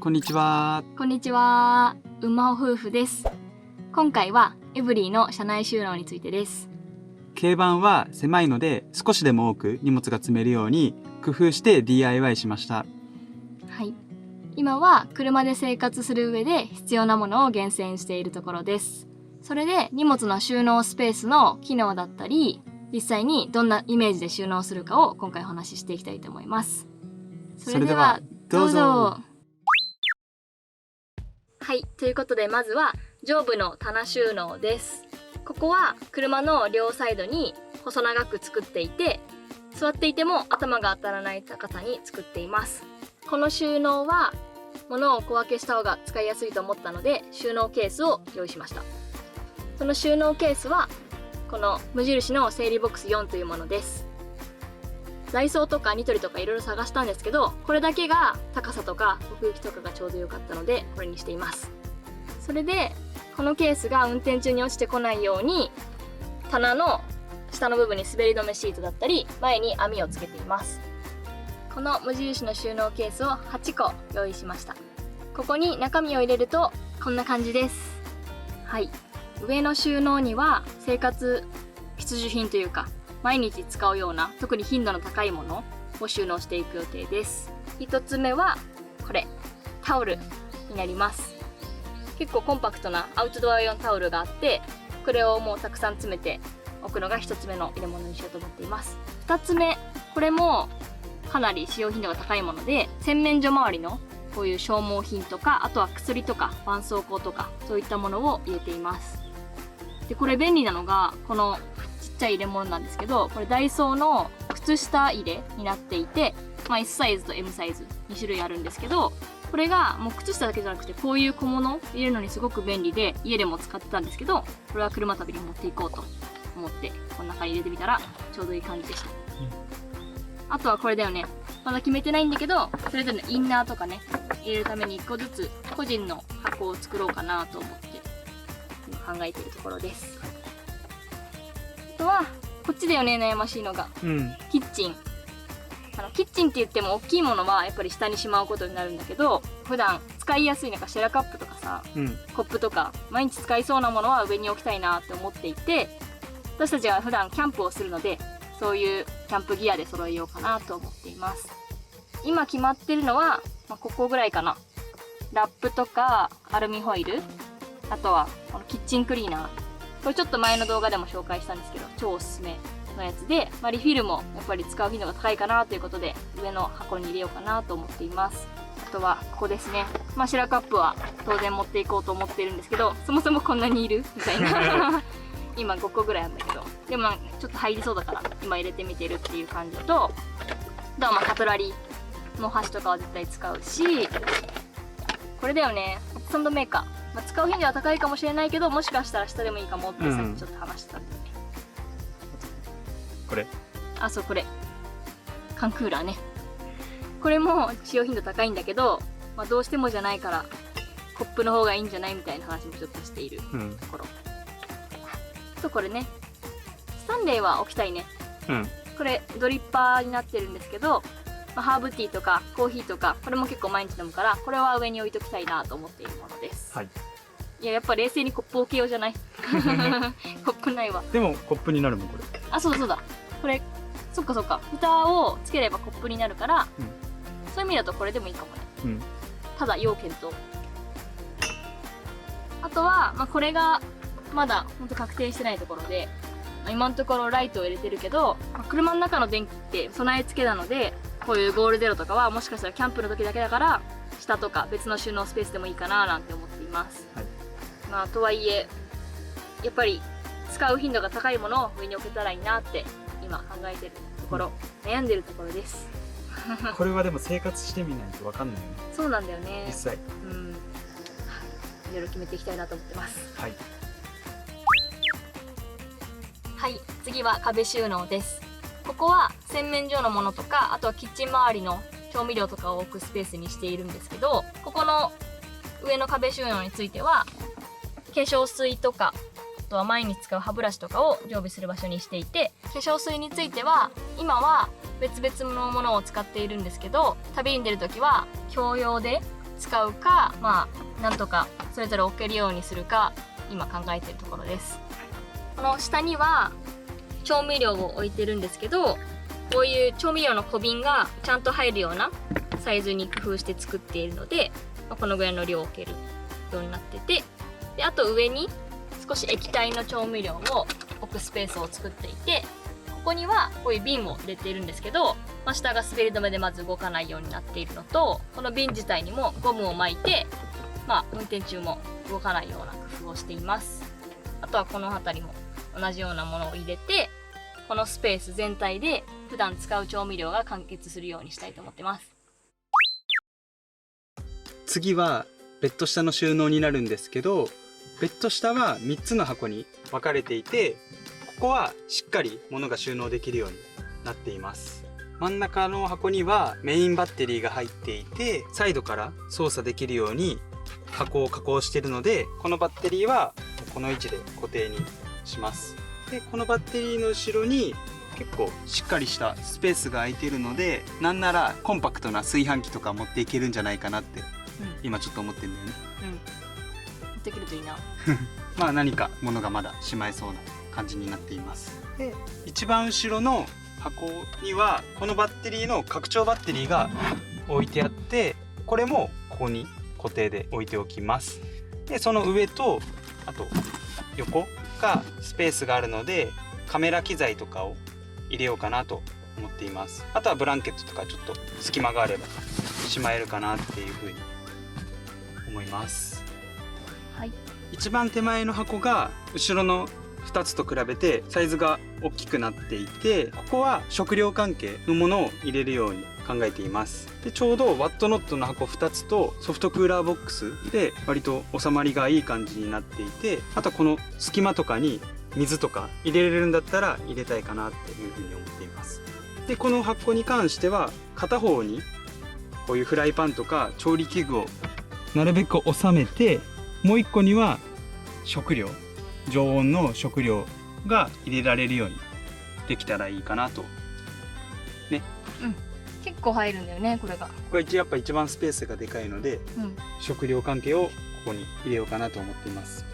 こんにちは。こんにちは。馬穂夫婦です。今回はエブリィの車内収納についてです。軽バンは狭いので少しでも多く荷物が積めるように工夫して DIY しました。はい。今は車で生活する上で必要なものを厳選しているところです。それで荷物の収納スペースの機能だったり、実際にどんなイメージで収納するかを今回お話ししていきたいと思います。それではどうぞ。はい、ということでまずは上部の棚収納です。ここは車の両サイドに細長く作っていて、座っていても頭が当たらない高さに作っています。この収納は物を小分けした方が使いやすいと思ったので収納ケースを用意しました。その収納ケースはこの無印の整理ボックス4というものです。ダイソーとかニトリとかいろいろ探したんですけど、これだけが高さとか奥行きとかがちょうど良かったのでこれにしています。それでこのケースが運転中に落ちてこないように棚の下の部分に滑り止めシートだったり前に網をつけています。この無印の収納ケースを8個用意しました。ここに中身を入れるとこんな感じです。はい、上の収納には生活必需品というか毎日使うような特に頻度の高いものを収納していく予定です。1つ目はこれタオルになります。結構コンパクトなアウトドア用タオルがあって、これをもうたくさん詰めて置くのが1つ目の入れ物にしようと思っています。2つ目、これもかなり使用頻度が高いもので、洗面所周りのこういう消耗品とか、あとは薬とか絆創膏とかそういったものを入れています。でこれ便利なのがこのちっちゃい入れ物なんですけど、これダイソーの靴下入れになっていて、S サイズと M サイズ2種類あるんですけど、これがもう靴下だけじゃなくてこういう小物入れるのにすごく便利で、家でも使ってたんですけど、これは車旅に持っていこうと思ってこの中に入れてみたらちょうどいい感じでした。あとはこれだよね、まだ決めてないんだけど、それぞれのインナーとかね入れるために1個ずつ個人の箱を作ろうかなと思って今考えているところです。あとはこっちだよね、悩ましいのが、キッチン。キッチンって言っても大きいものはやっぱり下にしまうことになるんだけど、普段使いやすいなんかシェラカップとかさ、コップとか毎日使いそうなものは上に置きたいなって思っていて、私たちは普段キャンプをするのでそういうキャンプギアで揃えようかなと思っています。今決まってるのは、ここぐらいかな。ラップとかアルミホイル、あとはこのキッチンクリーナー、これちょっと前の動画でも紹介したんですけど超おすすめのやつで、リフィルもやっぱり使う頻度が高いかなということで上の箱に入れようかなと思っています。あとはここですね、シェラカップは当然持っていこうと思っているんですけど、そもそもこんなにいるみたいな今5個ぐらいあるんだけど、でもちょっと入りそうだから今入れてみてるっていう感じと、あとはカトラリーの箸とかは絶対使うし、これだよね、ホットサンドメーカー、使う頻度は高いかもしれないけど、もしかしたら下でもいいかもってさっきちょっと話してたんだよね。これそう、これ缶クーラーね。これも使用頻度高いんだけど、どうしてもじゃないからコップの方がいいんじゃないみたいな話もちょっとしているところ、とこれね、スタンレーは置きたいね。これドリッパーになってるんですけど、ハーブティーとかコーヒーとかこれも結構毎日飲むから、これは上に置いときたいなと思っているものです。やっぱ冷静にコップ置けようじゃないコップないわ。でもコップになるもんこれ。そうだそうだ、これそっか蓋をつければコップになるから、そういう意味だとこれでもいいかもね。ただ要検討。あとは、これがまだほんと確定してないところで、今のところライトを入れてるけど、車の中の電気って備え付けなので、こういうゴールゼロとかはもしかしたらキャンプの時だけだから下とか別の収納スペースでもいいかななんて思っています。とはいえやっぱり使う頻度が高いものを上に置けたらいいなって今考えてるところ、悩んでるところです。これはでも生活してみないと分かんないよね。そうなんだよね、実際。いろいろ決めていきたいなと思ってます。はい、次は壁収納です。ここは洗面所のものとか、あとはキッチン周りの調味料とかを置くスペースにしているんですけど、ここの上の壁収納については化粧水とか、あとは毎日使う歯ブラシとかを常備する場所にしていて、化粧水については今は別々のものを使っているんですけど、旅に出るときは共用で使うか、まあなんとかそれぞれ置けるようにするか今考えているところです。この下には調味料を置いてるんですけど、こういう調味料の小瓶がちゃんと入るようなサイズに工夫して作っているので、このぐらいの量を置けるようになってて、であと上に少し液体の調味料を置くスペースを作っていて、ここにはこういう瓶を入れているんですけど、下が滑り止めでまず動かないようになっているのと、この瓶自体にもゴムを巻いて、運転中も動かないような工夫をしています。あとはこの辺りも同じようなものを入れて、このスペース全体で普段使う調味料が完結するようにしたいと思ってます。次はベッド下の収納になるんですけど、ベッド下は3つの箱に分かれていて、ここはしっかり物が収納できるようになっています。真ん中の箱にはメインバッテリーが入っていて、サイドから操作できるように箱を加工しているので、このバッテリーはこの位置で固定にします。でこのバッテリーの後ろに結構しっかりしたスペースが空いているので、なんならコンパクトな炊飯器とか持っていけるんじゃないかなって今ちょっと思ってるんだよね。持ってくるといいな。まあ何か物がまだしまえそうな感じになっています。で一番後ろの箱にはこのバッテリーの拡張バッテリーが置いてあって、これもここに固定で置いておきます。でその上とあと横がスペースがあるので、カメラ機材とかを入れようかなと思っています。あとはブランケットとかちょっと隙間があればしまえるかなっていうふうに思います。はい、一番手前の箱が後ろの2つと比べてサイズが大きくなっていて、ここは食料関係のものを入れるように考えています。でちょうどワットノットの箱2つとソフトクーラーボックスで割と収まりがいい感じになっていて、あとはこの隙間とかに水とか入れれるんだったら入れたいかなっていうふうに思っています。でこの箱に関しては片方にこういうフライパンとか調理器具をなるべく収めて、もう1個には食料、常温の食料が入れられるようにできたらいいかなとね。結構入るんだよね、これが。これやっぱ一番スペースがでかいので、食料関係をここに入れようかなと思っています。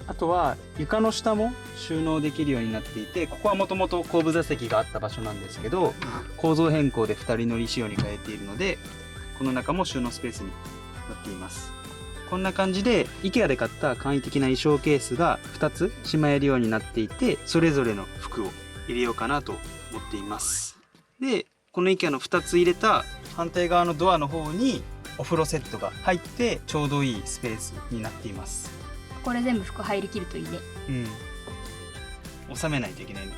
あとは床の下も収納できるようになっていて、ここはもともと後部座席があった場所なんですけど、構造変更で2人乗り仕様に変えているので、この中も収納スペースになっています。こんな感じで IKEA で買った簡易的な衣装ケースが2つしまえるようになっていて、それぞれの服を入れようかなと思っています。でこの IKEA の2つ入れた反対側のドアの方にお風呂セットが入ってちょうどいいスペースになっています。これ全部服入りきるといいね。収めないといけないね。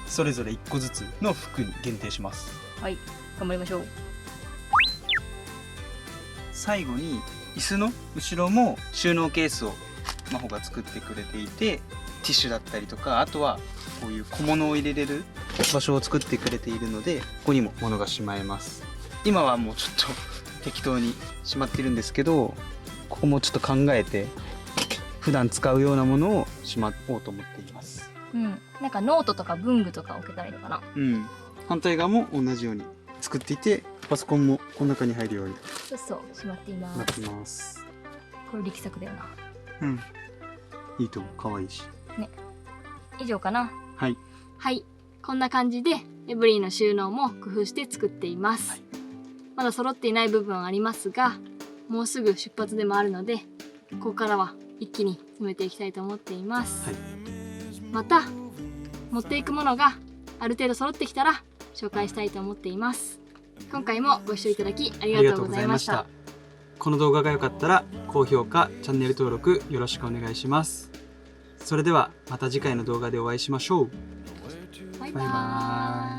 それぞれ1個ずつの服に限定します。はい、頑張りましょう。最後に椅子の後ろも収納ケースを真帆が作ってくれていて、ティッシュだったりとか、あとはこういう小物を入れれる場所を作ってくれているので、ここにも物がしまえます。今はもうちょっと適当にしまってるんですけど、ここもちょっと考えて普段使うようなものをしまおうと思っています。なんかノートとか文具とか置けたらいいのかな。反対側も同じように作っていて、パソコンもこの中に入るようにそうしまっています。なってます。これ力作だよな。いいと思う。可愛いしね。以上かな。はい、こんな感じでエブリィの収納も工夫して作っています。まだ揃っていない部分はありますが、もうすぐ出発でもあるので、ここからは一気に詰めていきたいと思っています。また持っていくものがある程度揃ってきたら紹介したいと思っています。今回もご視聴いただきありがとうございました。この動画が良かったら高評価、チャンネル登録よろしくお願いします。それではまた次回の動画でお会いしましょう。バイバーイ。